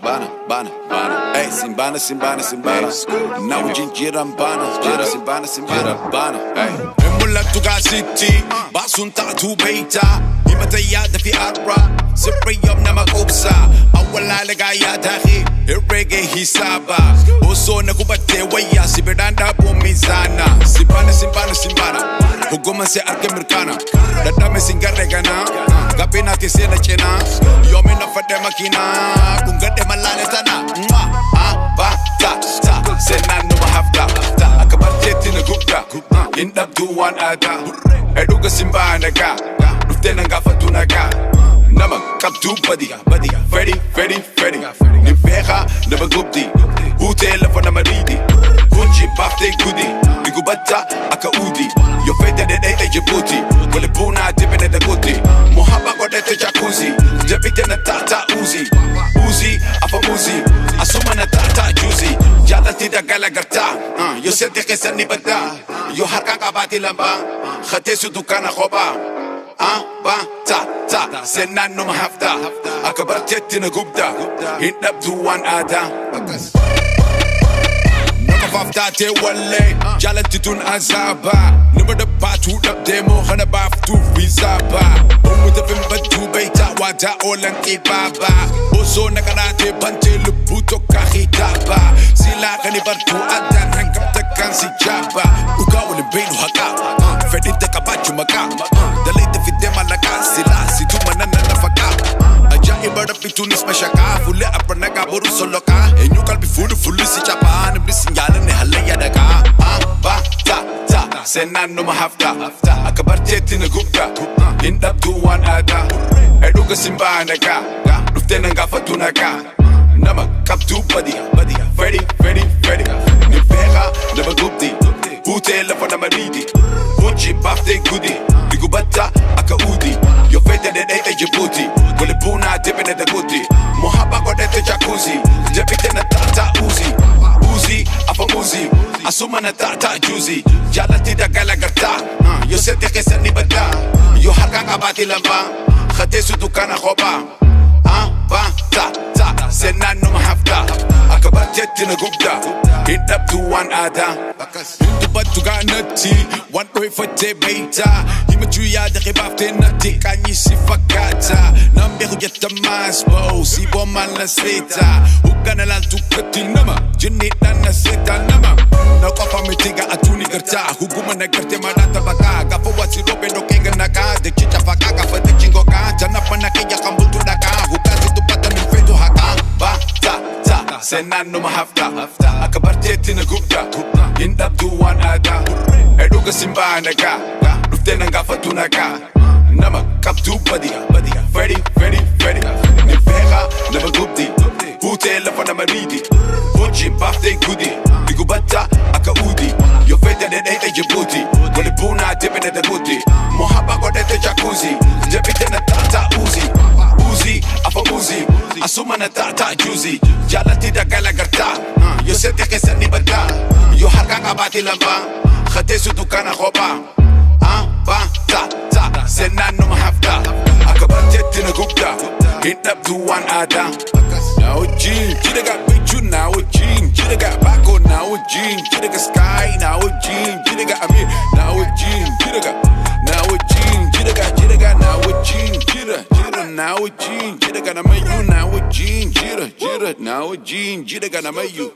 bana, bana, bana. Hey, simbana, simbana, simbana. Now jinjira bana, jira simbana, simbana, bana. Hey. مولك تقاسيتي باصون تعتو بيتا يمتى يادا في أربع سبري يوم نمك أبسا أول لقا يا داخي الرقي حسابا وصونا كوبتي ويا سيبران دابو ميزانا سيبانا سيبانا سيبانا حكومة سيارك مركانا دادامي سنگرقنا غابينا تسينا چنا يومي نفده مكينا كنگده ملالي تانا با تا تا سينا نما هفتا أكبر جيتنا غبتا Indap duwan ada Eduga simbana ka Nuftena nga fatuna ka Nama kaptu badi Freddy, Freddy, Freddy Nifeha nama gupti Hutela fa nama ridi Kunchi bafte gudi Igubata aka udi Yo fete de de Djibouti Kole puna tipene de guti Mohaba kode te jacuzzi Jabite na tata uzi Uzi, afa uzi Asuma na tata juicy Jala tida galagarta Yo sente que se nibata Yo harka kabati lamba Khate su dukana khoba ba ta ta Senna numa hafta Akabar jettina gubda Hindab duwan ada Nama fafta te walle Jalatitun azaba Nama da batu dab demo Khana baftu vizaba Umu da bimba dubaita Wada olan ibaba Ozo nakarate bante luputo kahitaba Sila kani bartu adan Hangkap tekan si jaba Uka wali benu haka Fedinte kabachu maka Dalite fide malaka Sila situ manana nafaka Aja ibada pitunis mashaka Fule aprana kaburu soloka Enyu kalbi fulu si chapa Nabli sinjala ne halaya daka Ba ta ta Senna numa hafta Akabar jetina gupta Indap duwan ada Eduga simbana ka Nuftena nga fatuna ka Nama kaptu badi Freddy, Freddy, Freddy Nifeha nama gupti Hutela fa nama ridi Kunchi bafte gudi Igubata aka udi Yo fete de de Djibouti Kole puna tipene de guti Mohaba kode te jacuzzi Jabite na tata uzi Uzi, afa uzi Asuma na tata juicy Jala tida galagarta Yo sente que se nibata Yo harka kabati lamba Khate su dukana khoba ba ta ta Senna numa hafta Akabar jettina gubda Hindap duwan ada Hindu batu ga nati Wan oi fate beita Hima juya da khibafte nati Kanyi si fakata Namberu jetta masbo Si boman la seta Hukana lal tukati nama Jinit nana seta nama Naukafa mitiga atuni gerta Huguma na gerte manata baka Gafa wasi robe no kenga naka De chicha faka gafa de chingo ka Janapa na kaya kambultu daka Hukasi tupata nifetu haka Ba ta ta Senna numa hafta Akabar jetina gupta Indap duwan ada Eduga simbana ka Nuftena nga fatuna ka Nama kaptu badi Freddy, Freddy, Freddy Nifeha nama gupti Hutela fa nama ridi Kunchi bafte gudi Igubata aka udi Yo fete de de Djibouti Kole puna tipene de guti Mohaba kode te jacuzzi Jabite na tata uzi Uzi, afa uzi Asuma na tata juicy Jala tida galagarta Yo sente que se nibata Yo harka kabati lamba Khate su dukana khoba ba ta ta Senna numa hafta Akabar jettina gubda Hindap duwan ada Now a jean, kida got bichu now a jean Kida got bako now a jean Kida got sky now a jean Kida got Amir now a jean Kida got now a jean Kida got now a jean Kida now a jean Kida got Amayu now a jean Kida now a jean Kida got Amayu